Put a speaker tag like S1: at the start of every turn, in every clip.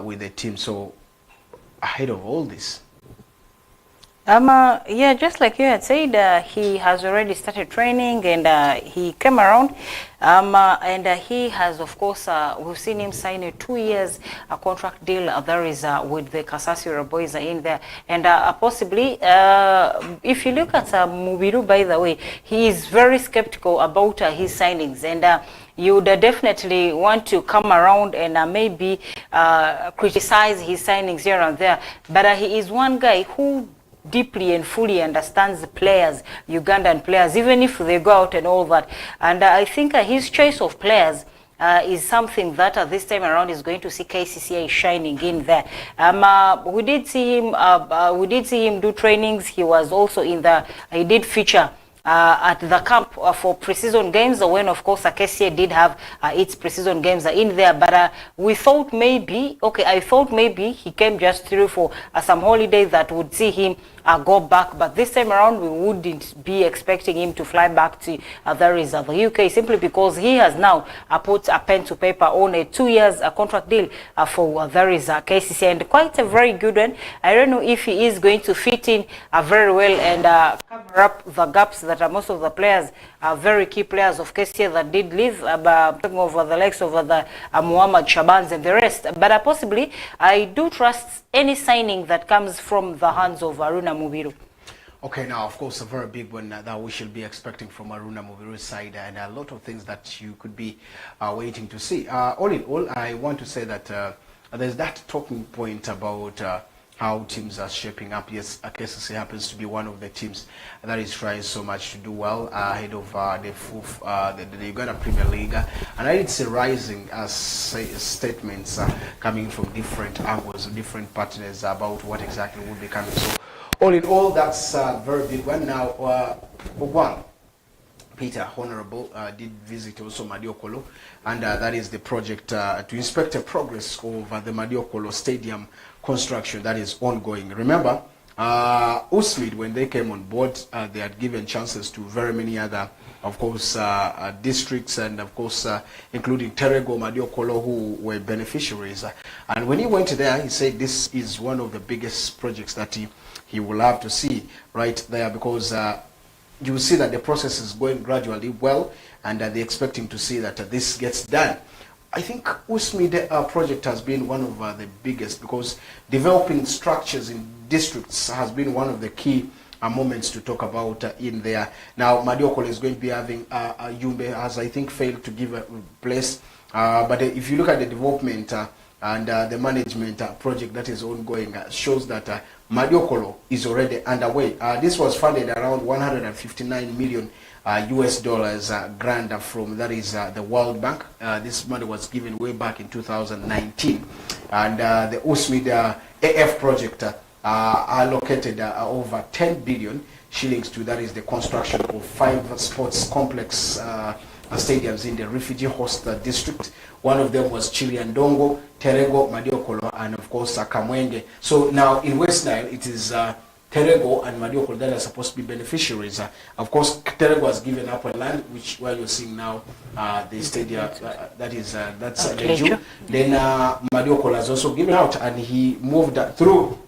S1: with the team. So ahead of all this.
S2: Yeah, just like you had said, he has already started training, and he came around, and he has, of course, we've seen him sign a 2 years contract deal. There is with the Kasasiro boys in there, and possibly, if you look at Mubiru, by the way, he is very skeptical about his signings, and you would definitely want to come around and maybe criticize his signings here and there, but he is one guy who deeply and fully understands the players, Ugandan players, even if they go out and all that. And I think his choice of players is something that this time around is going to see KCCA shining in there. We did see him do trainings. He was also he did feature at the camp for pre-season games, when of course KCCA did have its pre-season games in there, but we thought maybe, I thought maybe he came just through for some holiday that would see him go back, but this time around we wouldn't be expecting him to fly back to the UK, simply because he has now put a pen to paper on a 2 years contract deal for KCCA, and quite a very good one. I don't know if he is going to fit in very well and cover up the gaps that most of the players, very key players of KCCA that did leave, talking over the likes of the Muhammad Shabans and the rest. But possibly, I do trust any signing that comes from the hands of Aruna Mubiru.
S1: Okay, now, of course, a very big one that we should be expecting from Aruna Mubiru's side, and a lot of things that you could be waiting to see. All in all, I want to say that there's that talking point about how teams are shaping up. Yes, KCCA happens to be one of the teams that is trying so much to do well ahead of the Uganda Premier League. And I did see rising statements coming from different angles, different partners about what exactly would be coming. So all in all, that's a very big one. Now, Peter Honorable did visit also Madiokolo, and that is the project to inspect the progress of the Madiokolo Stadium construction that is ongoing. Remember, USMID, when they came on board, they had given chances to very many other, of course, districts, and of course, including Terego, Madiokolo, who were beneficiaries. And when he went there, he said this is one of the biggest projects that he will have to see right there, because you will see that the process is going gradually well, and they're expecting to see that this gets done. I think USMID project has been one of the biggest, because developing structures in districts has been one of the key moments to talk about in there. Now, Madiokolo is going to be having Yumbe has, I think, failed to give a place. But if you look at the development and the management project that is ongoing, shows that Madiokolo is already underway. This was funded around 159 million US dollars grant from, that is the World Bank. This money was given way back in 2019, and the USMID AF project allocated over 10 billion shillings to, that is the construction of 5 sports complex stadiums in the refugee host district. One of them was Chiliandongo, Terego, Madiokolo, and of course Kamwenge. So now in West Nile, it is Terego and Madiokolo that are supposed to be beneficiaries. Of course, Terego was given up on land, which where you're seeing now the stadium, that's Leju. Then Madiokolo has also given out, and he moved through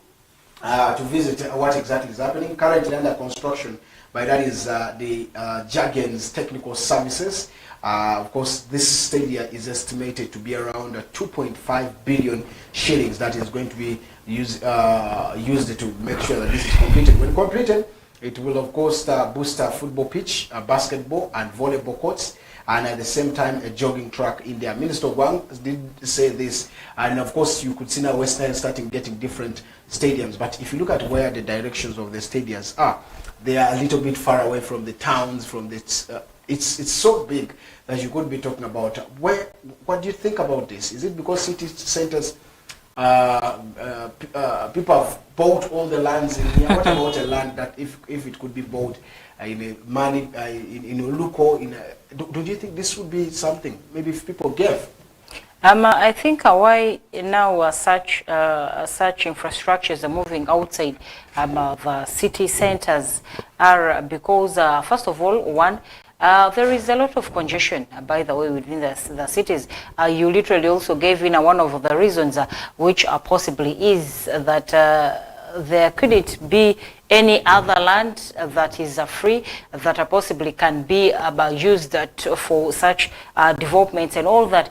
S1: to visit what exactly is happening. Currently under construction, by that is the Jagens Technical Services. Of course, this stadium is estimated to be around 2.5 billion shillings that is going to be used to make sure that this is completed. When completed, it will of course boost a football pitch, basketball and volleyball courts, and at the same time a jogging track in there. Minister Wang did say this, and of course you could see now West Nile starting getting different stadiums. But if you look at where the directions of the stadiums are, they are a little bit far away from the towns, from the it's so big that you could be talking about what do you think about this? Is it because city centers people have bought all the lands in here? What about a land that if it could be bought in a money in Oluko, do you think this would be something maybe if people gave?
S2: I think why now such infrastructures are moving outside the city centers are because, first of all, one, There is a lot of congestion, by the way, within the cities. You literally also gave in one of the reasons, which possibly is that there couldn't be any other land that is free, that possibly can be used for such developments and all that.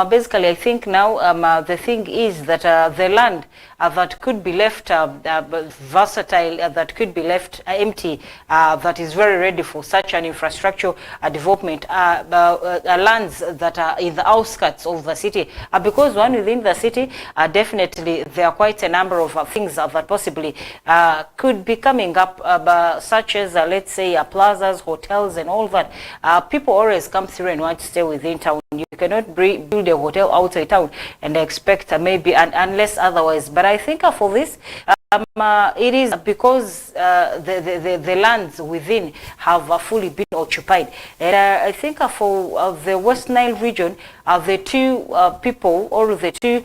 S2: Basically, I think now the thing is that the land that could be left versatile, that could be left empty, that is very ready for such an infrastructure development, lands that are in the outskirts of the city. Because one within the city, definitely there are quite a number of things that possibly could be coming up, such as let's say plazas, hotels and all that. People always come through and want to stay within town. You cannot build a hotel outside town and expect maybe, unless otherwise. But I think for this, it is because the lands within have fully been occupied. And I think for the West Nile region, the two people, or the two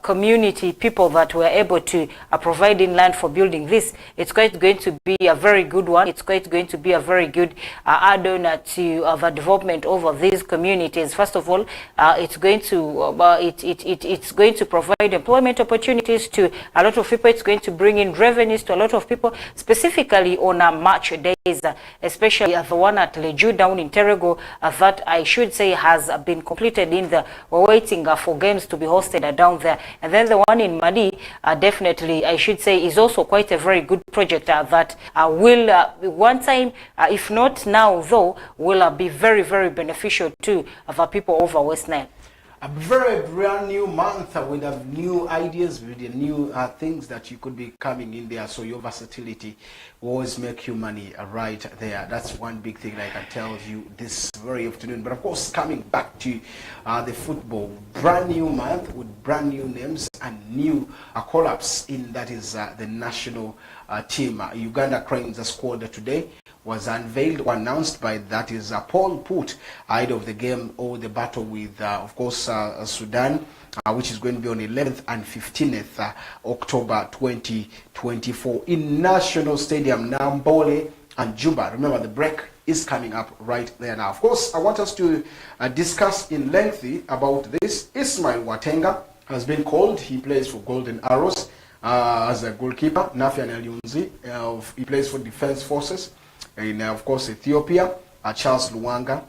S2: community people that were able to provide in land for building this, it's quite going to be a very good one. It's quite going to be a very good add-on to the development over these communities. First of all, it's going to it's going to provide employment opportunities to a lot of people. It's going to bring in revenues to a lot of people, specifically on match days, especially the one at Leju down in Terego, that I should say has been completed. We're waiting for games to be hosted down there. And then the one in Madi, definitely I should say is also quite a very good project that will one time, if not now though, will be very, very beneficial to the people over West Nile.
S1: A very brand new month with new ideas, with the new things that you could be coming in there. So your versatility will always make you money right there. That's one big thing that I can tell you this very afternoon. But of course, coming back to the football, brand new month with brand new names and new collapse in that is the national team. Uganda Cranes squad today was unveiled or announced by that is Paul Put ahead of the game or the battle with of course Sudan, which is going to be on 11th and 15th October 2024 in National Stadium, Nambole and Juba. Remember, the break is coming up right there now. Of course, I want us to discuss in lengthy about this. Ismail Watenga has been called. He plays for Golden Arrows as a goalkeeper. Nafian Eliunzi, he plays for Defense Forces in of course Ethiopia. Charles Luwanga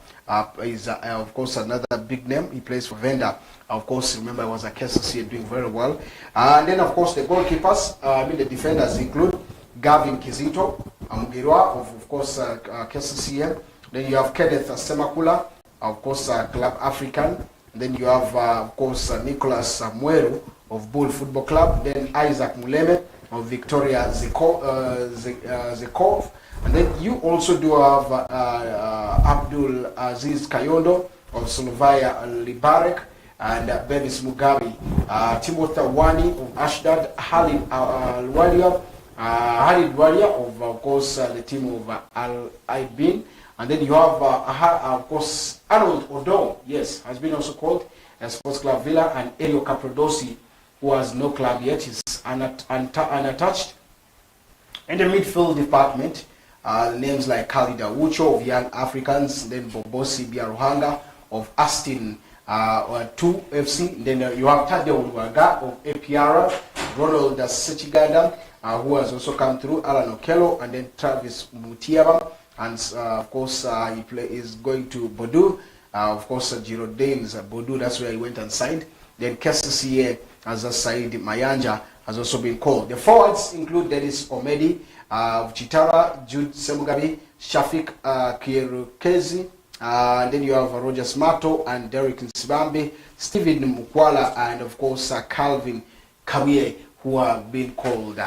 S1: is of course another big name. He plays for Venda. Of course, remember, he was a KCCA doing very well. And then of course the goalkeepers, the defenders include Gavin Kizito Amugirwa of course KCCA. Then you have Kenneth Semakula, of course Club African. Then you have of course Nicholas Mweru of Bull Football Club. Then Isaac Muleme of Victoria Zekov. And then you also do have Abdul Aziz Kayondo of Slovia Libarek, and Bevis Mugabe, Timothy Wani of Ashdod, Halid Walia of course the team of Al Aibin. And then you have of course Arnold Odo, yes, has been also called Sports Club Villa, and Elio Caprodosi, who has no club yet, is unattached. In the midfield department, names like Khalid Awucho of Young Africans, then Bobosi Biaruhanga of Aston 2 FC, then you have Tadeo Luaga of APR, Ronald Sechigada, who has also come through, Alan Okello, and then Travis Mutiaba, and of course he is going to Bodu, of course Giro Dames, Bodu, that's where he went and signed. Then KCCA as a Said Mayanja has also been called. The forwards include Dennis Omedi of Chitara, Jude Semugabi, Shafik Kierukezi, and then you have Roger Smato and Derek Nsibambe, Stephen Mukwala, and of course Calvin Kawie, who have been called.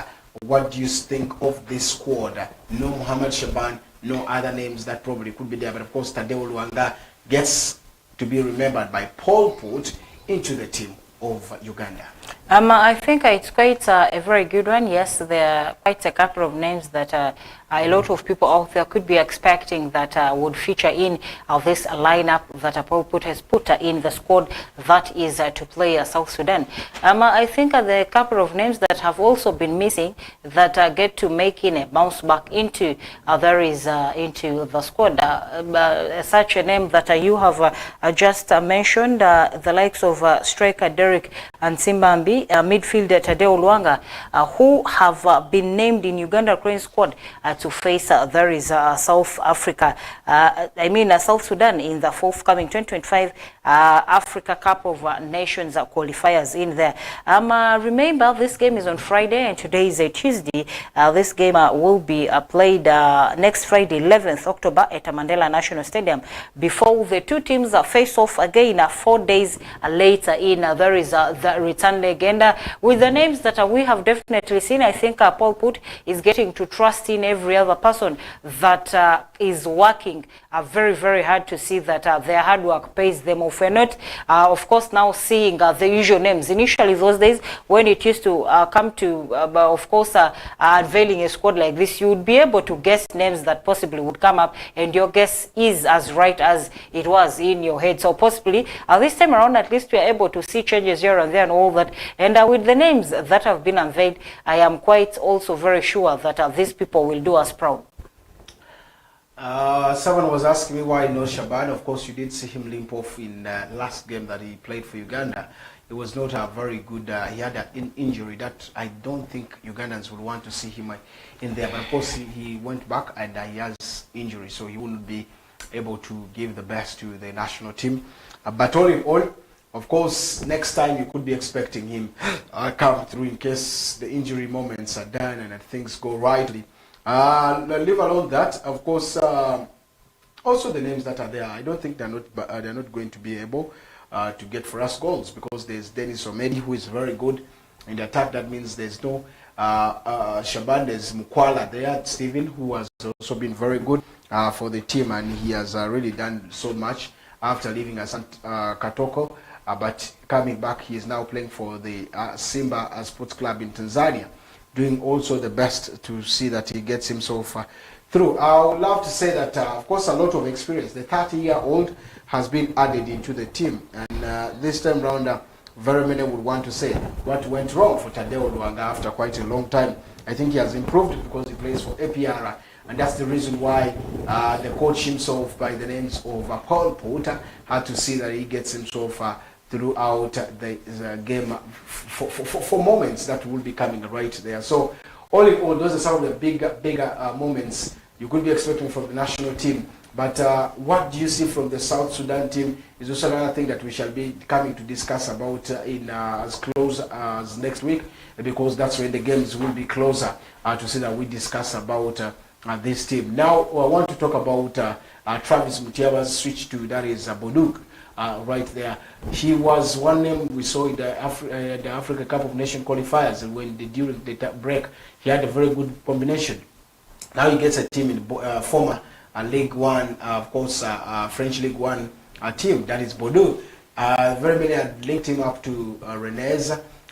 S1: What do you think of this squad? No Muhammad Shaban, no other names that probably could be there, but of course Tadeo Luanga gets to be remembered by Paul Put into the team of Uganda.
S2: I think it's quite a very good one. Yes, there are quite a couple of names that a lot of people out there could be expecting that would feature in this lineup that Paul Put has put in the squad that is to play South Sudan. I think there are a couple of names that have also been missing that get to make in a bounce back into into the squad. Such a name that you have just mentioned, the likes of striker Derek and Simbambi, midfielder Tadeo Luanga, who have been named in Uganda Cranes squad to face South Africa, South Sudan in the forthcoming 2025 Africa Cup of Nations qualifiers in there. Remember, this game is on Friday and today is a Tuesday. This game will be played next Friday, 11th October at Mandela National Stadium before the two teams face off again 4 days later in there is the return leg. And with the names that we have definitely seen, I think Paul Put is getting to trust in every other person that is working very, very hard to see that their hard work pays them off. We're not, of course, now seeing the usual names. Initially, those days, when it used to come to, of course, unveiling a squad like this, you would be able to guess names that possibly would come up, and your guess is as right as it was in your head. So possibly, this time around, at least we are able to see changes here and there and all that. And with the names that have been unveiled, I am quite also very sure that these people will do us proud.
S1: Someone was asking me why no Shaban. Of course, you did see him limp off in last game that he played for Uganda. It was not a very good, he had an injury that I don't think Ugandans would want to see him in there. But of course, he went back and he has injury, so he wouldn't be able to give the best to the national team. But all in all, of course, next time you could be expecting him come through in case the injury moments are done and things go rightly. Leave alone that, of course, also the names that are there, I don't think they're not going to be able to get for us goals, because there's Dennis Omedi, who is very good in the attack. That means there's no Shaban, there's Mukwala there, Stephen, who has also been very good for the team, and he has really done so much after leaving Katoko, but coming back, he is now playing for the Simba Sports Club in Tanzania, doing also the best to see that he gets himself through. I would love to say that, of course, a lot of experience. The 30-year-old has been added into the team, and this time round, very many would want to say what went wrong for Tadeo Luanga after quite a long time. I think he has improved because he plays for APR, and that's the reason why the coach himself, by the names of Paul Porter, had to see that he gets himself throughout the game for moments that will be coming right there. So all in all, those are some of the bigger moments you could be expecting from the national team. But what do you see from the South Sudan team is also another thing that we shall be coming to discuss about in as close as next week, because that's when the games will be closer to see that we discuss about this team. Now I want to talk about Travis Mutiaba's switch to, that is Boduk. Right there, he was one name we saw in the Africa Cup of Nations qualifiers, and when during the break he had a very good combination. Now he gets a team in former League One, of course, French League One team, that is Bordeaux. Very many had linked him up to Rennes,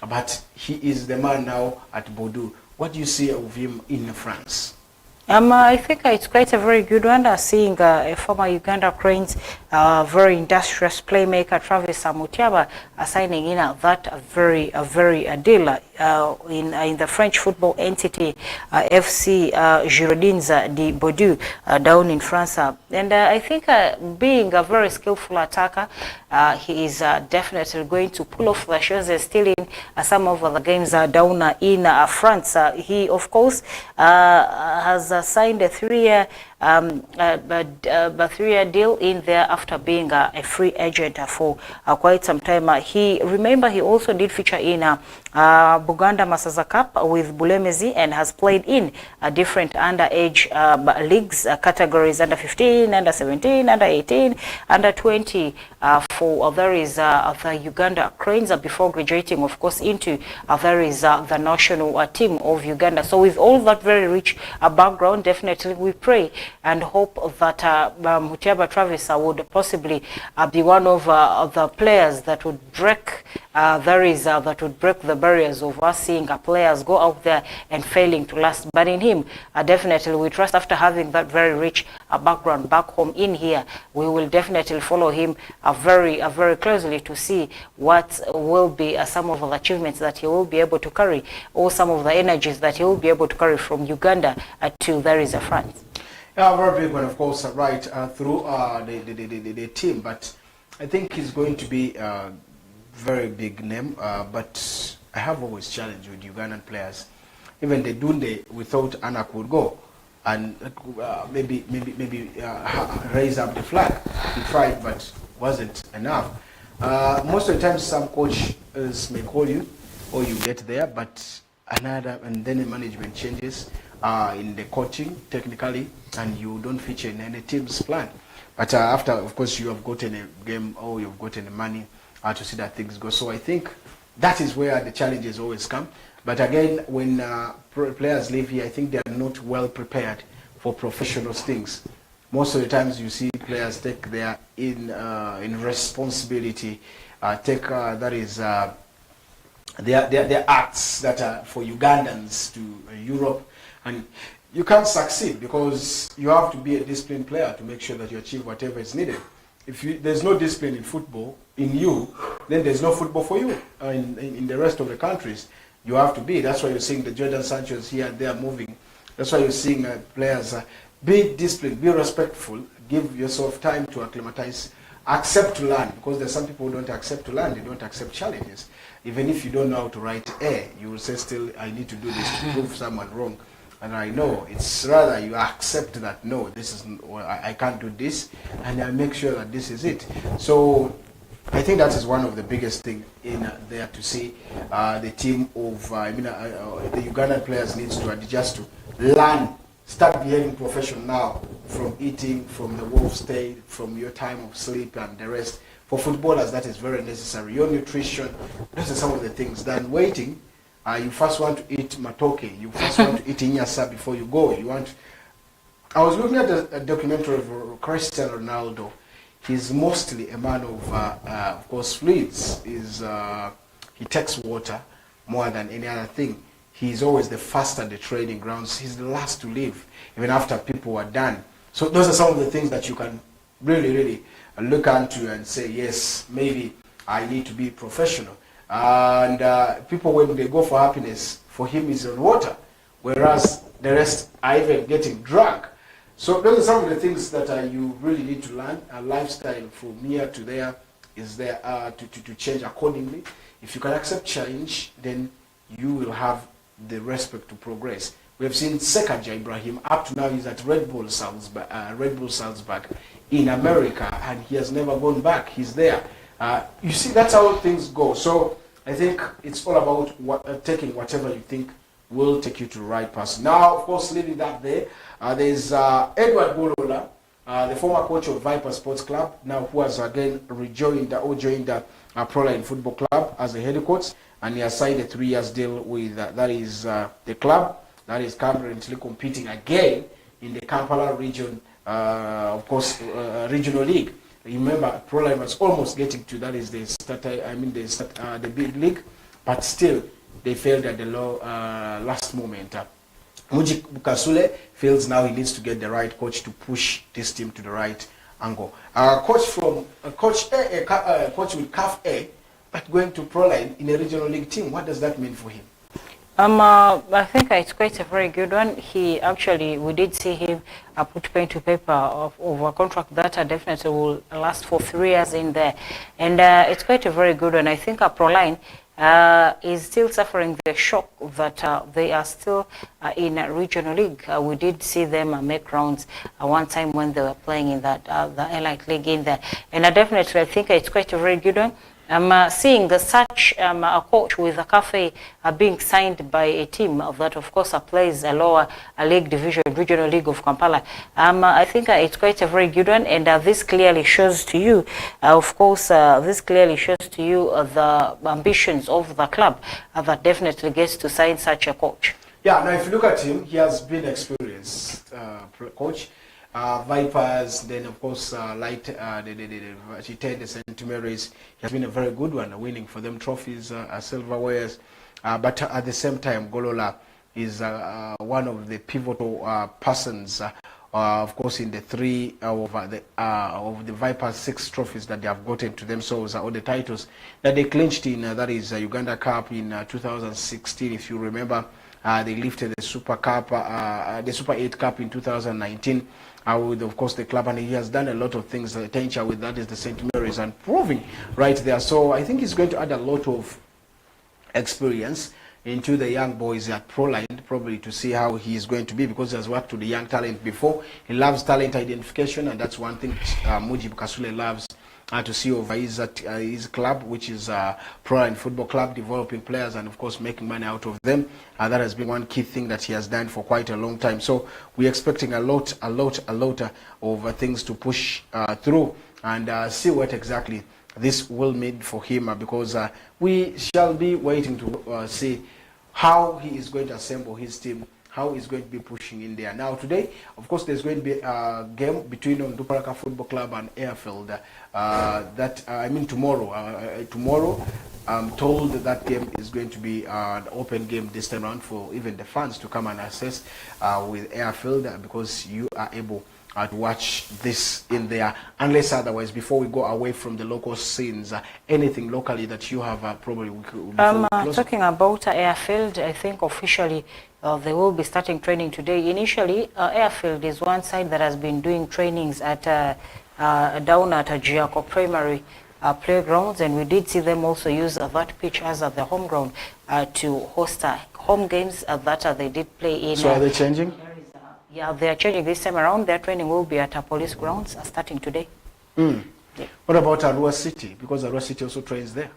S1: but he is the man now at Bordeaux. What do you see of him in France?
S2: I think it's quite a very good one, seeing a former Uganda Cranes, very industrious playmaker, Travis Mutiaba, signing in that very deal in the French football entity FC Girondins de Bordeaux down in France. And I think being a very skillful attacker, he is definitely going to pull off the shows and steal in some of the games down in France. He, of course, has signed a 3-year deal in there after being a free agent for quite some time. He also did feature in Buganda Masaza Cup with Bulemezi, and has played in different underage leagues categories, under 15, under 17, under 18, under 20 for there is the Uganda Cranes before graduating, of course, into there is the national team of Uganda. So with all that very rich background, definitely we pray and hope that Mutiaba Travis would possibly be one of the players that would break that would break the barriers of us seeing players go out there and failing to last. But in him, definitely we trust, after having that very rich background back home in here, we will definitely follow him very closely to see what will be some of the achievements that he will be able to carry, or some of the energies that he will be able to carry from Uganda to France.
S1: Yeah, very big one, of course, right through the team. But I think he's going to be a very big name. But I have always challenged with Ugandan players. Even the Dunde, we thought Anak would go and maybe raise up the flag. He tried, but wasn't enough. Most of the time, some coaches may call you, or you get there, but and then the management changes in the coaching technically, and you don't feature in any team's plan. But after, of course, you have gotten a game, or you've gotten the money to see that things go. So I think that is where the challenges always come. But again, when players leave here, I think they are not well prepared for professional things. Most of the times you see players take their in responsibility, that is their acts that are for Ugandans to Europe, and you can't succeed because you have to be a disciplined player to make sure that you achieve whatever is needed. If there's no discipline in football in you, then there's no football for you in the rest of the countries. You have to be. That's why you're seeing the Jordan Sancho's here and there moving. That's why you're seeing players be disciplined, be respectful, give yourself time to acclimatize, accept to learn, because there's some people who don't accept to learn, they don't accept challenges. Even if you don't know how to write A, you will say still, I need to do this to prove someone wrong. And I know, it's rather you accept that, no, this is, I can't do this, and I make sure that this is it. So I think that is one of the biggest things in there to see the team of, the Ugandan players needs to adjust to learn, start behaving professional now, from eating, from the wolf stay, from your time of sleep and the rest. For footballers, that is very necessary. Your nutrition, those are some of the things. Then waiting, you first want to eat matoke, you first want to eat inyasa before you go. I was looking at a documentary of Cristiano Ronaldo. He's mostly a man of course, fluids. He takes water more than any other thing. He's always the first at the training grounds. He's the last to leave, even after people are done. So those are some of the things that you can really look into and say, yes, maybe I need to be professional. And people, when they go for happiness, for him is on water, whereas the rest are even getting drunk. So those are some of the things that you really need to learn. A lifestyle from here to there is there to change accordingly. If you can accept change, then you will have the respect to progress. We have seen Sekaja Ibrahim, up to now he's at Red Bull Salzburg in America, and he has never gone back. He's there. You see, that's how things go. So I think it's all about taking whatever you think will take you to the right person. Now, of course, leaving that there, there's Edward Bolola, the former coach of Viper Sports Club, now who has again joined the Proline Football Club as a head coach, and he has signed a 3-year deal with the club that is currently competing again in the Kampala region, of course, regional league. Remember, Proline was almost getting to that is the big league, but still they failed at the last moment. Muji Bukasule feels now he needs to get the right coach to push this team to the right angle. Coach with CAF A, but going to Proline in a regional league team, what does that mean for him?
S2: I think it's quite a very good one. We did see him put pen to paper of a contract that definitely will last for 3 years in there. And it's quite a very good one. I think Proline is still suffering the shock that they are still in a regional league. We did see them make rounds one time when they were playing in that the Elite League in there. And definitely I think it's quite a very good one. I'm seeing such a coach with a cafe being signed by a team that, of course, plays a lower league division, regional league of Kampala. I think it's quite a very good one, and this clearly shows to you, the ambitions of the club that definitely gets to sign such a coach.
S1: Yeah, now if you look at him, he has been experienced coach. Vipers, then of course Light, the St. Mary's. He has been a very good one, winning for them trophies, silverwares. But at the same time, Golola is one of the pivotal persons, of course, in the three of the Vipers 6 trophies that they have gotten to themselves, all the titles that they clinched in, that is Uganda Cup in 2016, if you remember. They lifted the Super Cup, the Super 8 Cup in 2019 with, of course, the club, and he has done a lot of things. Tencha with that is the St. Mary's, and proving right there. So I think he's going to add a lot of experience into the young boys at Proline, probably to see how he is going to be, because he has worked with the young talent before. He loves talent identification, and that's one thing Mujib Kasule loves to see over his club, which is Proline Football Club, developing players and of course making money out of them. That has been one key thing that he has done for quite a long time. So we're expecting a lot of things to push through, and see what exactly this will mean for him, because we shall be waiting to see how he is going to assemble his team, how he's going to be pushing in there. Now today, of course, there's going to be a game between Nduparaka Football Club and Airfield. Tomorrow, I'm told that game is going to be an open game this time around for even the fans to come and assess with Airfield, because you are able to watch this in there, unless otherwise. Before we go away from the local scenes, anything locally that you have probably
S2: talking about Airfield, I think officially they will be starting training today. Initially, Airfield is one side that has been doing trainings at down at Giaco Primary playgrounds, and we did see them also use that pitch as the home ground to host home games that they did play in.
S1: So are they changing?
S2: Yeah, they are changing this time around. Their training will be at police grounds starting today.
S1: Yeah. What about Arua City? Because Arua City also trains there.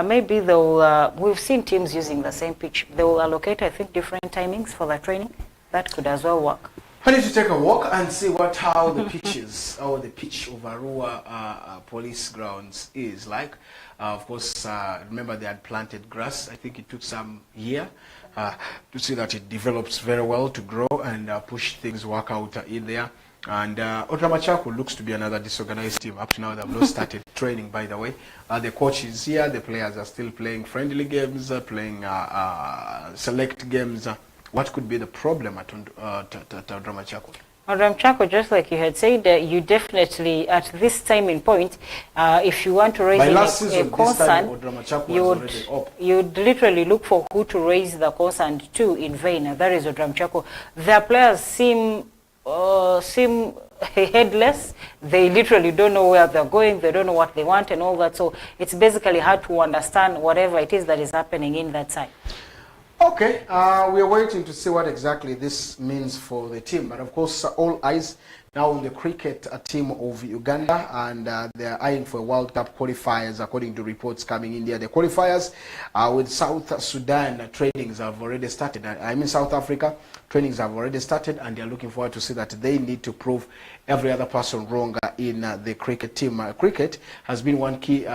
S2: Maybe they'll, we've seen teams using the same pitch. They will allocate, I think, different timings for the training. That could as well work.
S1: I need to take a walk and see how the pitches, or the pitch of Arua police grounds is like. Of course, remember they had planted grass. I think it took some year to see that it develops very well, to grow and push things, work out in there. And Otramachaku looks to be another disorganized team. Up to now, they've not started training, by the way. The coach is here. The players are still playing friendly games, playing select games. What could be the problem at Otramachaku?
S2: Otramachaku, just like you had said, you definitely, at this time in point, if you want to raise a concern, you'd literally look for who to raise the concern to in vain. That is Otramachaku. Their players seem headless. They literally don't know where they're going. They don't know what they want and all that. So it's basically hard to understand whatever it is that is happening in that side.
S1: Okay, we are waiting to see what exactly this means for the team. But of course, all eyes now on the cricket team of Uganda, and they are eyeing for World Cup qualifiers, according to reports coming in there. The qualifiers with South Sudan trainings have already started. I mean, South Africa trainings have already started, and they are looking forward to see that they need to prove every other person wrong in the cricket team. Cricket has been one key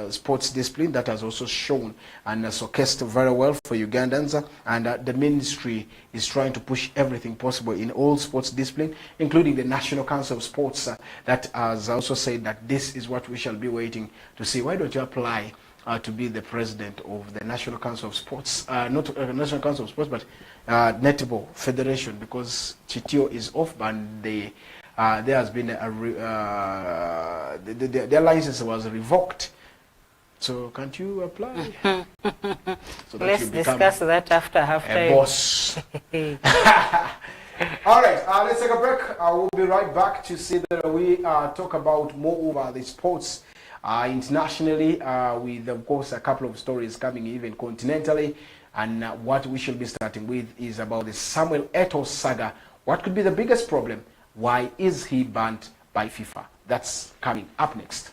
S1: sports discipline that has also shown and showcased very well for Ugandans, and the ministry is trying to push everything possible in all sports discipline, including the National Council of Sports that has also said that this is what we shall be waiting to see. Why don't you apply to be the president of the National Council of Sports, not National Council of Sports, but Netball Federation, because Chitio is off, and there has been their license was revoked. So can't you apply? So that
S2: Let's discuss that after halftime.
S1: Boss. All right, let's take a break. We'll be right back to see that we talk about more over the sports internationally, with of course a couple of stories coming even continentally. And what we should be starting with is about the Samuel Eto'o saga. What could be the biggest problem? Why is he banned by FIFA? That's coming up next.